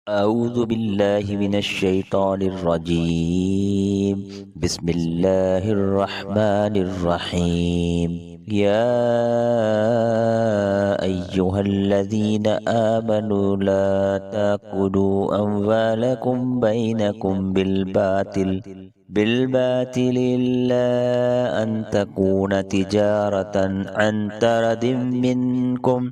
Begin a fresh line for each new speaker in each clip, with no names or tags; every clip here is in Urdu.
أعوذ بالله من الشيطان الرجيم. بسم الله الرحمن الرحيم. يا أيها الذين آمنوا لا تأكلوا أموالكم بينكم بالباطل إلا أن تكون تجارة عن ترد منكم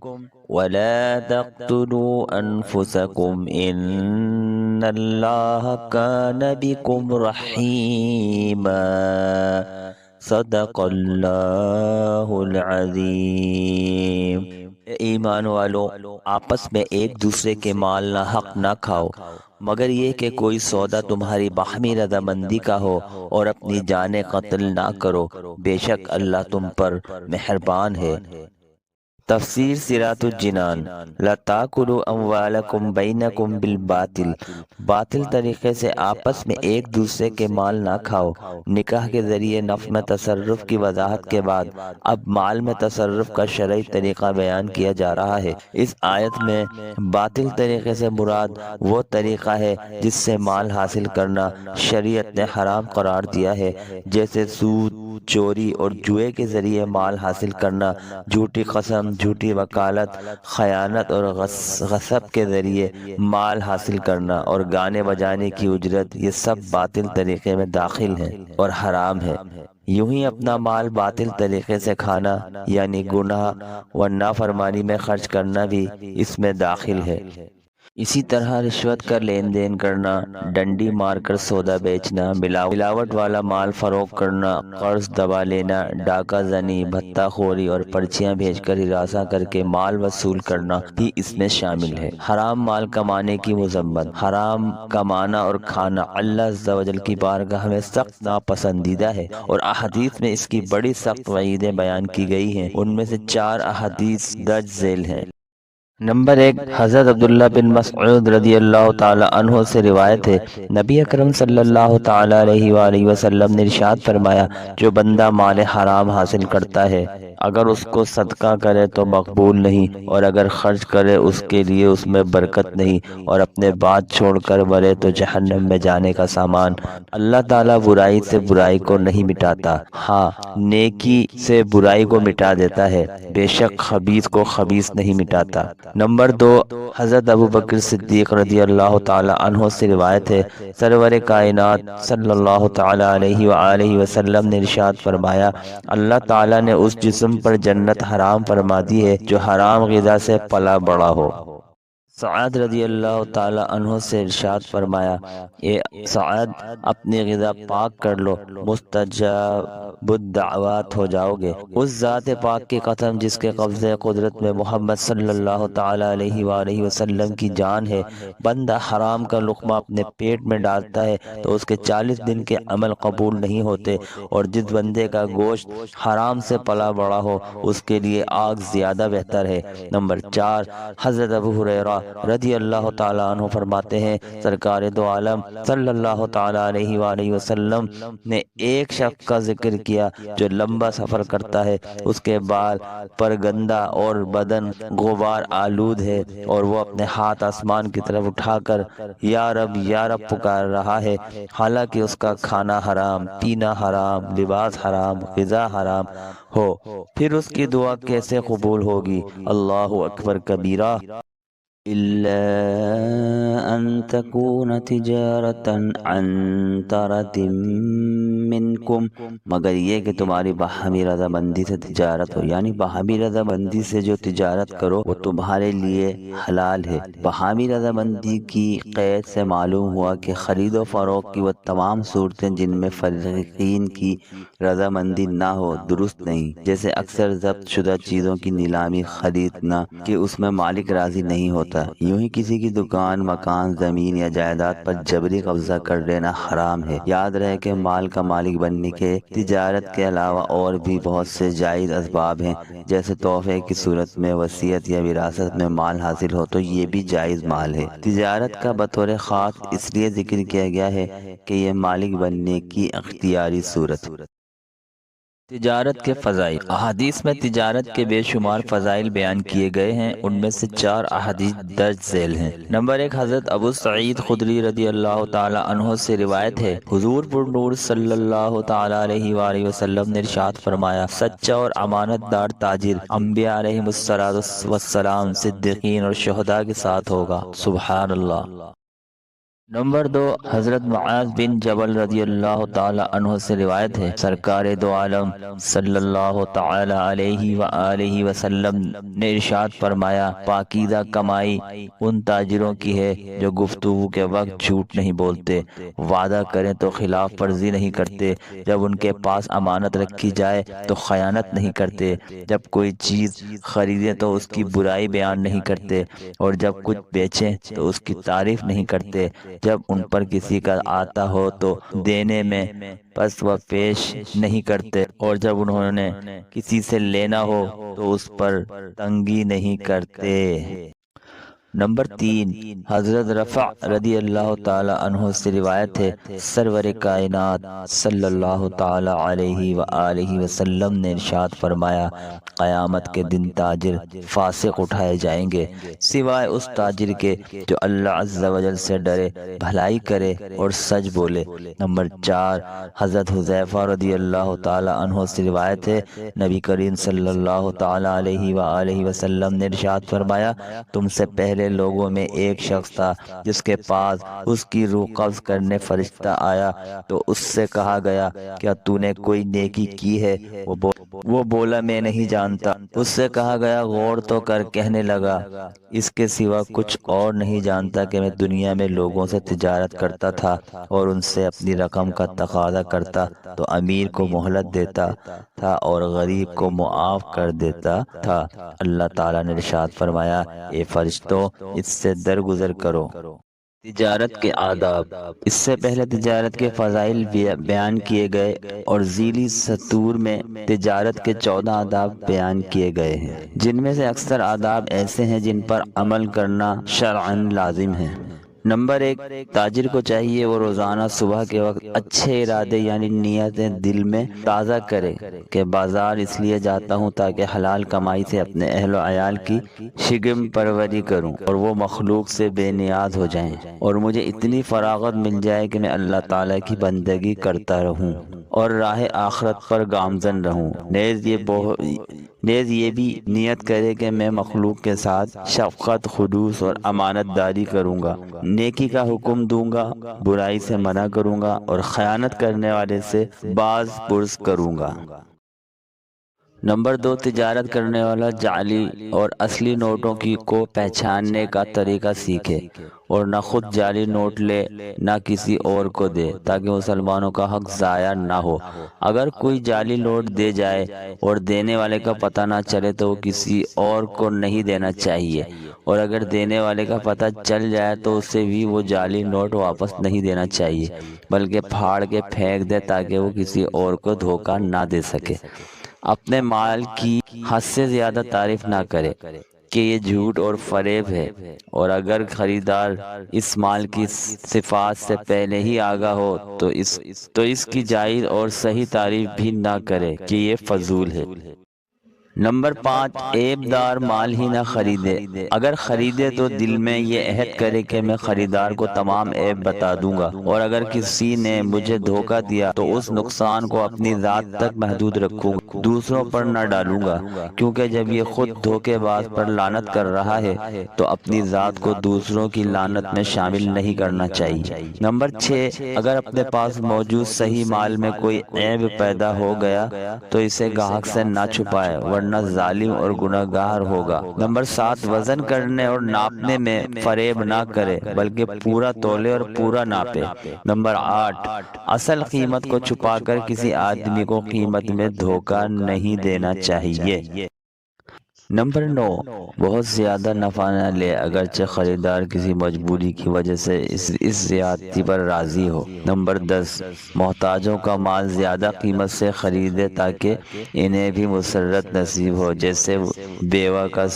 ولا تقتلوا أنفسكم إن الله كان بكم رحيما. صدق اللہ العظیم۔ اے ایمان والو، آپس میں ایک دوسرے کے مال نہ حق نہ کھاؤ، مگر یہ کہ کوئی سودا تمہاری باہمی رضامندی کا ہو، اور اپنی جانیں قتل نہ کرو، بے شک اللہ تم پر مہربان ہے۔ تفسیر سیرات الجنان۔ لا تاکلوا اموالکم بینکم بالباطل، باطل طریقے سے آپس میں ایک دوسرے کے مال نہ کھاؤ۔ نکاح کے ذریعے نفع میں تصرف کی وضاحت کے بعد اب مال میں تصرف کا شرعی طریقہ بیان کیا جا رہا ہے۔ اس آیت میں باطل طریقے سے مراد وہ طریقہ ہے جس سے مال حاصل کرنا شریعت نے حرام قرار دیا ہے، جیسے سود، چوری اور جوئے کے ذریعے مال حاصل کرنا، جھوٹی قسم، جھوٹی وکالت، خیانت اور غصب کے ذریعے مال حاصل کرنا، اور گانے بجانے کی اجرت، یہ سب باطل طریقے میں داخل ہیں اور حرام ہے۔ یوں ہی اپنا مال باطل طریقے سے کھانا یعنی گناہ و نافرمانی میں خرچ کرنا بھی اس میں داخل ہے۔ اسی طرح رشوت کا لین دین کرنا، ڈنڈی مار کر سودا بیچنا، ملاوٹ والا مال فروخت کرنا، قرض دبا لینا، ڈاکہ زنی، بھتہ خوری اور پرچیاں بھیج کر ہراساں کر کے مال وصول کرنا بھی اس میں شامل ہے۔ حرام مال کمانے کی مذمت۔ حرام کمانا اور کھانا اللہ عز و جل کی بارگاہ میں سخت ناپسندیدہ ہے، اور احادیث میں اس کی بڑی سخت وعیدیں بیان کی گئی ہیں۔ ان میں سے 4 احادیث درج ذیل ہیں۔ نمبر 1، حضرت عبداللہ بن مسعود رضی اللہ تعالی عنہ سے روایت ہے، نبی اکرم صلی اللہ تعالی علیہ وآلہ وسلم نے ارشاد فرمایا، جو بندہ مال حرام حاصل کرتا ہے، اگر اس کو صدقہ کرے تو مقبول نہیں، اور اگر خرچ کرے اس کے لیے اس میں برکت نہیں، اور اپنے بات چھوڑ کر مرے تو جہنم میں جانے کا سامان۔ اللہ تعالیٰ برائی سے برائی کو نہیں مٹاتا، ہاں نیکی سے برائی کو مٹا دیتا ہے، بے شک خبیث کو خبیث نہیں مٹاتا۔ نمبر 2، حضرت ابوبکر صدیق رضی اللہ تعالی عنہ سے روایت ہے، سرور کائنات صلی اللہ تعالی علیہ وآلہ وسلم نے ارشاد فرمایا، اللہ تعالی نے اس جسم پر جنت حرام فرما دی ہے جو حرام غذا سے پلا بڑا ہو۔ سعد رضی اللہ تعالی عنہ سے ارشاد فرمایا، اے سعد، اپنی غذا پاک کر لو، مستجاب الدعوات ہو جاؤ گے۔ اس ذات پاک کی قسم جس کے قبضے قدرت میں محمد صلی اللہ تعالی علیہ وآلہ وسلم کی جان ہے، بندہ حرام کا لقمہ اپنے پیٹ میں ڈالتا ہے تو اس کے 40 دن کے عمل قبول نہیں ہوتے، اور جس بندے کا گوشت حرام سے پلا بڑا ہو اس کے لیے آگ زیادہ بہتر ہے۔ نمبر 4، حضرت ابو ہریرہ رضی اللہ تعالیٰ عنہ فرماتے ہیں، سرکار دو عالم صلی اللہ تعالیٰ علیہ وآلہ وسلم نے ایک شخص کا ذکر کیا جو لمبا سفر کرتا ہے، اس کے بال پر گندہ اور بدن غبار آلود ہے، اور وہ اپنے ہاتھ آسمان کی طرف اٹھا کر یا رب یا رب پکار رہا ہے، حالانکہ اس کا کھانا حرام، پینا حرام، لباس حرام، غذا حرام ہو، پھر اس کی دعا کیسے قبول ہوگی؟ اللہ اکبر کبیرہ۔ إلا أن تكون تجارة عن ترد منکم، مگر یہ کہ تمہاری باہمی رضامندی سے تجارت ہو، یعنی باہمی رضامندی سے جو تجارت کرو وہ تمہارے لیے حلال ہے۔ باہمی رضامندی کی قید سے معلوم ہوا کہ خرید و فروخت کی وہ تمام صورتیں جن میں فریقین کی رضامندی نہ ہو درست نہیں، جیسے اکثر ضبط شدہ چیزوں کی نیلامی خریدنا کہ اس میں مالک راضی نہیں ہوتا، یوں ہی کسی کی دکان، مکان، زمین یا جائیداد پر جبری قبضہ کر لینا حرام ہے۔ یاد رہے کہ مال کا مالک بننے کے تجارت کے علاوہ اور بھی بہت سے جائز اسباب ہیں، جیسے تحفے کی صورت میں وصیت یا وراثت میں مال حاصل ہو تو یہ بھی جائز مال ہے۔ تجارت کا بطور خاص اس لیے ذکر کیا گیا ہے کہ یہ مالک بننے کی اختیاری صورت تجارت کے فضائل۔ احادیث میں تجارت کے بے شمار فضائل بیان کیے گئے ہیں، ان میں سے 4 احادیث درج ذیل ہیں۔ نمبر 1، حضرت ابو سعید خدری رضی اللہ تعالی عنہ سے روایت ہے، حضور پر نور صلی اللہ تعالی علیہ وآلہ وسلم نے ارشاد فرمایا، سچا اور امانت دار تاجر انبیاء علیہم السلام، صدیقین اور شہداء کے ساتھ ہوگا۔ سبحان اللہ۔ نمبر 2، حضرت معاذ بن جبل رضی اللہ تعالی عنہ سے روایت ہے، سرکار دو عالم صلی اللہ تعالی علیہ وآلہ وسلم نے ارشاد فرمایا، پاکیزہ کمائی ان تاجروں کی ہے جو گفتگو کے وقت جھوٹ نہیں بولتے، وعدہ کریں تو خلاف ورزی نہیں کرتے، جب ان کے پاس امانت رکھی جائے تو خیانت نہیں کرتے، جب کوئی چیز خریدیں تو اس کی برائی بیان نہیں کرتے، اور جب کچھ بیچیں تو اس کی تعریف نہیں کرتے، جب ان پر کسی کا آتا ہو تو دینے میں پس و پیش نہیں کرتے، اور جب انہوں نے کسی سے لینا ہو تو اس پر تنگی نہیں کرتے۔ نمبر 3، حضرت رفع رضی اللہ تعالی عنہ سے روایت ہے، سرور کائنات صلی اللہ تعالی علیہ وآلہ وسلم نے ارشاد فرمایا، قیامت کے دن تاجر فاسق اٹھائے جائیں گے سوائے اس تاجر کے جو اللہ عز و جل سے ڈرے، بھلائی کرے اور سچ بولے۔ نمبر 4، حضرت حذیفہ رضی اللہ تعالی عنہ سے روایت ہے، نبی کریم صلی اللہ تعالی علیہ وآلہ وسلم نے ارشاد فرمایا، تم سے پہلے لوگوں میں ایک شخص تھا جس کے پاس اس کی روح قبض کرنے فرشتہ آیا تو اس سے کہا گیا، کیا تو نے کوئی نیکی کی ہے؟ وہ بولا، میں نہیں جانتا۔ اس سے کہا گیا، غور تو کر۔ کہنے لگا، اس کے سوا کچھ اور نہیں جانتا کہ میں دنیا میں لوگوں سے تجارت کرتا تھا اور ان سے اپنی رقم کا تقاضا کرتا تو امیر کو مہلت دیتا تھا اور غریب کو معاف کر دیتا تھا۔ اللہ تعالیٰ نے ارشاد فرمایا، اے فرشتوں، اس سے درگزر کرو۔ تجارت کے آداب۔ اس سے پہلے تجارت کے فضائل بیان کیے گئے اور ذیلی سطور میں تجارت کے 14 آداب بیان کیے گئے ہیں، جن میں سے اکثر آداب ایسے ہیں جن پر عمل کرنا شرعاً لازم ہے۔ نمبر 1، تاجر کو چاہیے وہ روزانہ صبح کے وقت اچھے ارادے یعنی نیتیں دل میں تازہ کرے کہ بازار اس لیے جاتا ہوں تاکہ حلال کمائی سے اپنے اہل و عیال کی شگم پروری کروں اور وہ مخلوق سے بے نیاز ہو جائیں، اور مجھے اتنی فراغت مل جائے کہ میں اللہ تعالیٰ کی بندگی کرتا رہوں اور راہ آخرت پر گامزن رہوں۔ نیز یہ بھی نیت کرے کہ میں مخلوق کے ساتھ شفقت، خلوص اور امانت داری کروں گا، نیکی کا حکم دوں گا، برائی سے منع کروں گا اور خیانت کرنے والے سے باز پرس کروں گا۔ نمبر 2، تجارت کرنے والا جعلی اور اصلی نوٹوں کو پہچاننے کا طریقہ سیکھے اور نہ خود جعلی نوٹ لے نہ کسی اور کو دے تاکہ مسلمانوں کا حق ضائع نہ ہو۔ اگر کوئی جعلی نوٹ دے جائے اور دینے والے کا پتہ نہ چلے تو وہ کسی اور کو نہیں دینا چاہیے، اور اگر دینے والے کا پتہ چل جائے تو اسے بھی وہ جعلی نوٹ واپس نہیں دینا چاہیے بلکہ پھاڑ کے پھینک دے تاکہ وہ کسی اور کو دھوکہ نہ دے سکے۔ اپنے مال کی حد سے زیادہ تعریف نہ کرے کہ یہ جھوٹ اور فریب ہے، اور اگر خریدار اس مال کی صفات سے پہلے ہی آگاہ ہو تو اس کی جائز اور صحیح تعریف بھی نہ کرے کہ یہ فضول ہے۔ نمبر 5، عیب دار مال ہی نہ خریدے۔ اگر خریدے تو دل میں یہ عہد کرے کہ میں خریدار کو تمام عیب بتا دوں گا، اور اگر کسی نے مجھے دھوکہ دیا تو اس نقصان کو اپنی ذات تک محدود رکھوں گا، دوسروں پر نہ ڈالوں گا، کیونکہ جب یہ خود دھوکے باز پر لعنت کر رہا ہے تو اپنی ذات کو دوسروں کی لعنت میں شامل نہیں کرنا چاہیے۔ نمبر 6، اگر اپنے پاس موجود صحیح مال میں کوئی عیب پیدا ہو گیا تو اسے گاہک سے نہ چھپائے ورنہ ظالم اور گناہگار ہوگا۔ نمبر 7، وزن کرنے اور ناپنے میں فریب نہ کرے بلکہ پورا تولے اور پورا ناپے۔ نمبر 8، اصل قیمت کو چھپا کر کسی آدمی کو قیمت میں دھوکہ نہیں دینا چاہیے۔ نمبر 9، بہت زیادہ نفع نہ لے اگرچہ خریدار کسی مجبوری کی وجہ سے اس زیادتی پر راضی ہو۔ نمبر 10، محتاجوں کا مال زیادہ قیمت سے خریدے تاکہ انہیں بھی مسرت نصیب ہو، جیسے بیوہ کا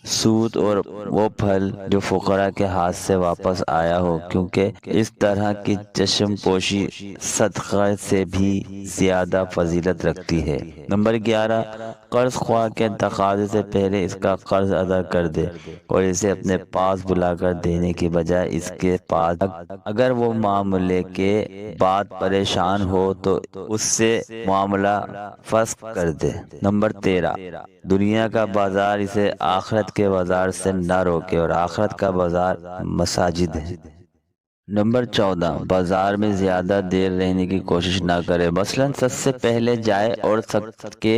سود اور وہ پھل جو فقراء کے ہاتھ سے واپس آیا ہو، کیونکہ اس طرح کی چشم پوشی صدقہ سے بھی زیادہ فضیلت رکھتی ہے۔ نمبر 11، قرض خواہ کے تقاضے سے پہلے اس کا قرض ادا کر دے اور اسے اپنے پاس بلا کر دینے کی بجائے اس کے پاس اگر وہ معاملے کے بعد پریشان ہو تو اس سے معاملہ فسخ کر دے۔ نمبر 13، دنیا کا بازار اسے آخرت کے بازار سے نہ روکے، اور آخرت کا بازار مساجد ہے۔ نمبر 14، بازار میں زیادہ دیر رہنے کی کوشش نہ کرے، مثلا سب سے پہلے جائے اور سب کے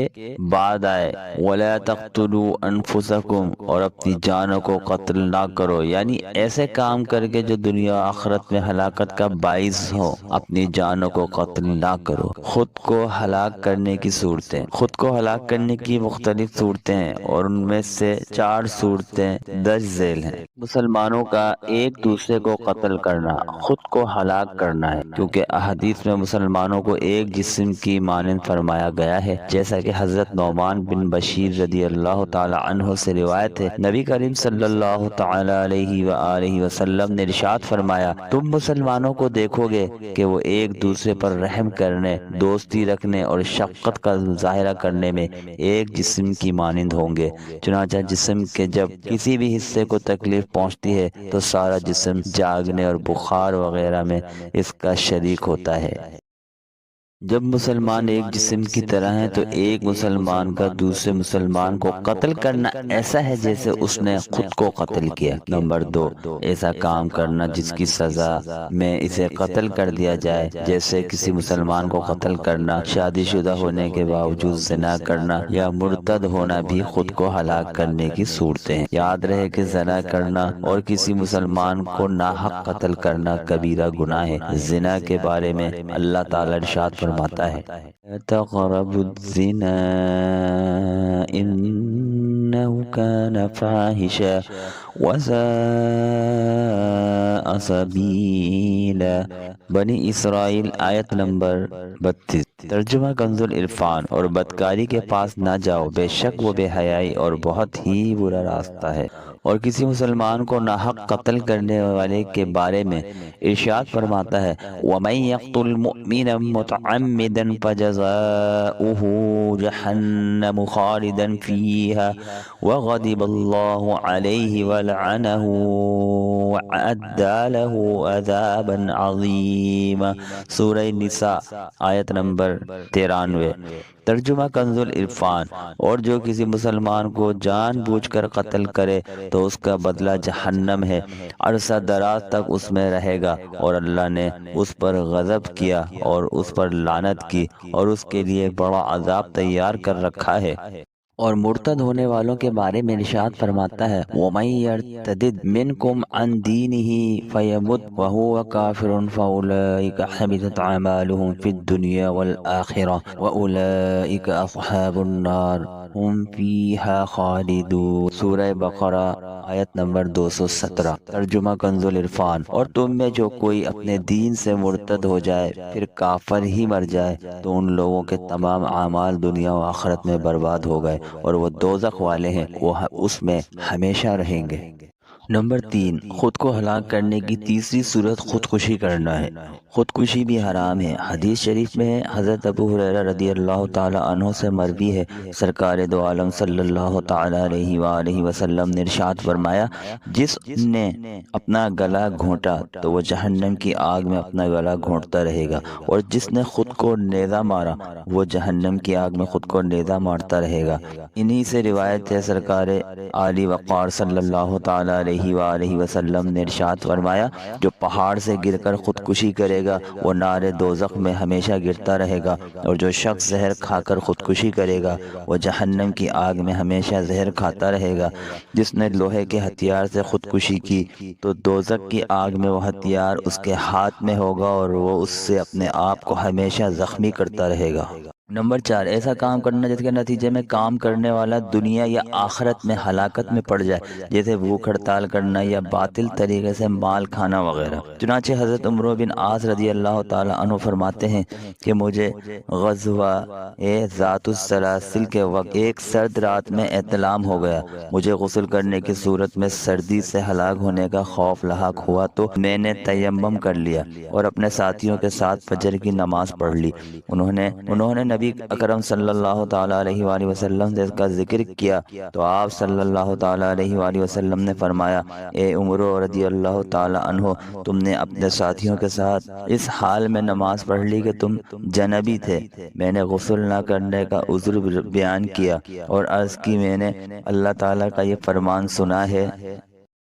بعد آئے۔ وَلَا تَقْتُلُوا أَنفُسَكُمْ، اور اپنی جانوں کو قتل نہ کرو، یعنی ایسے کام کر کے جو دنیا و آخرت میں ہلاکت کا باعث ہو اپنی جانوں کو قتل نہ کرو۔ خود کو ہلاک کرنے کی صورتیں۔ خود کو ہلاک کرنے کی مختلف صورتیں ہیں، اور ان میں سے 4 صورتیں درج ذیل ہیں۔ مسلمانوں کا ایک دوسرے کو قتل کرنا خود کو ہلاک کرنا ہے، کیونکہ احادیث میں مسلمانوں کو ایک جسم کی مانند فرمایا گیا ہے، جیسا کہ حضرت نعمان بن بشیر رضی اللہ تعالی عنہ سے روایت ہے۔ نبی کریم صلی اللہ تعالی علیہ وآلہ وسلم نے ارشاد فرمایا، تم مسلمانوں کو دیکھو گے کہ وہ ایک دوسرے پر رحم کرنے، دوستی رکھنے اور شفقت کا مظاہرہ کرنے میں ایک جسم کی مانند ہوں گے۔ چنانچہ جسم کے جب کسی بھی حصے کو تکلیف پہنچتی ہے تو سارا جسم جاگنے اور بخار وغیرہ میں اس کا شریک ہوتا ہے۔ جب مسلمان ایک جسم کی طرح ہیں تو ایک مسلمان کا دوسرے مسلمان کو قتل کرنا ایسا ہے جیسے اس نے خود کو قتل کیا۔ نمبر 2، ایسا کام کرنا جس کی سزا میں اسے قتل کر دیا جائے، جیسے کسی مسلمان کو قتل کرنا، شادی شدہ ہونے کے باوجود زنا کرنا یا مرتد ہونا بھی خود کو ہلاک کرنے کی صورتیں ہیں۔ یاد رہے کہ زنا کرنا اور کسی مسلمان کو ناحق قتل کرنا کبیرہ گناہ ہے۔ زنا کے بارے میں اللہ تعالی ارشاد فرماتا ہے، تقربوا الزنا انه كان فاحشا وساء سبیلا۔ بنی اسرائیل آیت نمبر 32۔ ترجمہ کنز العرفان، اور بدکاری کے پاس نہ جاؤ، بے شک وہ بے حیائی اور بہت ہی برا راستہ ہے۔ اور کسی مسلمان کو ناحق قتل کرنے والے کے بارے میں ارشاد فرماتا ہے، وَمَن يَقْتُلْ مُؤْمِنًا مُتَعَمِّدًا فَجَزَاؤُهُ جَهَنَّمُ خَالِدًا فِيهَا وَغَضِبَ اللَّهُ عَلَيْهِ وَلَعَنَهُ وَأَعَدَّ لَهُ عَذَابًا عَظِيمًا۔ سورہ نساء آیت نمبر 93۔ ترجمہ کنز العرفان، اور جو کسی مسلمان کو جان بوجھ کر قتل کرے تو اس کا بدلہ جہنم ہے، عرصہ دراز تک اس میں رہے گا، اور اللہ نے اس پر غضب کیا اور اس پر لعنت کی، اور اس کے لیے بڑا عذاب تیار کر رکھا ہے۔ اور مرتد ہونے والوں کے بارے میں ارشاد فرماتا ہے، وَمَن يَرْتَدِدْ مِنْكُمْ عَنْ دِينِهِ فَيَمُتْ وَهُوَ كَافِرٌ فَأُولَئِكَ حَبِطَتْ أَعْمَالُهُمْ فِي الدُّنْيَا وَالْآخِرَةِ وَأُولَئِكَ أَصْحَابُ النَّارِ ہم فیہا خالدون۔ سورہ بقرہ آیت نمبر 217۔ ترجمہ کنز العرفان، اور تم میں جو کوئی اپنے دین سے مرتد ہو جائے پھر کافر ہی مر جائے تو ان لوگوں کے تمام اعمال دنیا و آخرت میں برباد ہو گئے، اور وہ دوزخ والے ہیں، وہ اس میں ہمیشہ رہیں گے۔ نمبر 3، خود کو ہلاک کرنے کی تیسری صورت خودکشی کرنا ہے۔ خودکشی بھی حرام ہے۔ حدیث شریف میں ہے، حضرت ابو ہریرہ رضی اللہ تعالی عنہ سے مروی ہے، سرکار دو عالم صلی اللہ تعالی علیہ وآلہ وسلم نے ارشاد فرمایا، جس نے اپنا گلا گھونٹا تو وہ جہنم کی آگ میں اپنا گلا گھونٹتا رہے گا، اور جس نے خود کو نیزہ مارا وہ جہنم کی آگ میں خود کو نیزہ مارتا رہے گا۔ انہی سے روایت ہے، سرکار عالی وقار صلی اللہ تعالی علیہ وآلہ وسلم نے ارشاد فرمایا، جو پہاڑ سے گر کر خودکشی کرے گا وہ نار دوزخ میں ہمیشہ گرتا رہے گا، اور جو شخص زہر کھا کر خودکشی کرے گا وہ جہنم کی آگ میں ہمیشہ زہر کھاتا رہے گا۔ جس نے لوہے کے ہتھیار سے خودکشی کی تو دوزخ کی آگ میں وہ ہتھیار اس کے ہاتھ میں ہوگا، اور وہ اس سے اپنے آپ کو ہمیشہ زخمی کرتا رہے گا۔ نمبر 4، ایسا کام کرنا جس کے نتیجے میں کام کرنے والا دنیا یا آخرت میں ہلاکت میں پڑ جائے، جیسے بھوک ہڑتال کرنا یا باطل طریقے سے مال کھانا وغیرہ۔ چنانچہ حضرت عمرو بن عاص رضی اللہ تعالی عنہ فرماتے ہیں کہ مجھے غزوہ ذات السلاسل کے وقت ایک سرد رات میں احتلام ہو گیا۔ مجھے غسل کرنے کی صورت میں سردی سے ہلاک ہونے کا خوف لاحق ہوا تو میں نے تیمم کر لیا اور اپنے ساتھیوں کے ساتھ فجر کی نماز پڑھ لی۔ انہوں نے نبی اکرم صلی اللہ تعالی علیہ وآلہ وسلم سے اس کا ذکر کیا تو آپ صلی اللہ تعالی علیہ وآلہ وسلم نے فرمایا، اے عمرو رضی اللہ تعالی عنہ، تم نے اپنے ساتھیوں کے ساتھ اس حال میں نماز پڑھ لی کہ تم جنبی تھے۔ میں نے غسل نہ کرنے کا عذر بیان کیا اور عرض کی، میں نے اللہ تعالیٰ کا یہ فرمان سنا ہے،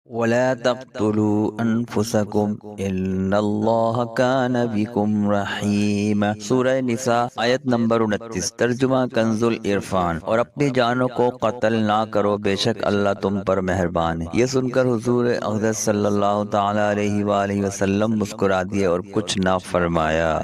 وَلَا تَقْتُلُوا أَنفُسَكُمْ إِنَّ اللَّهَ كَانَ بِكُمْ رَحِيمًا۔ سورہ نساء آیت نمبر 29۔ ترجمہ کنز العرفان۔ اور اپنی جانوں کو قتل نہ کرو، بے شک اللہ تم پر مہربان ہے۔ یہ سن کر حضور اقدس صلی اللہ تعالی علیہ وآلہ وسلم مسکرا دیے اور کچھ نہ فرمایا۔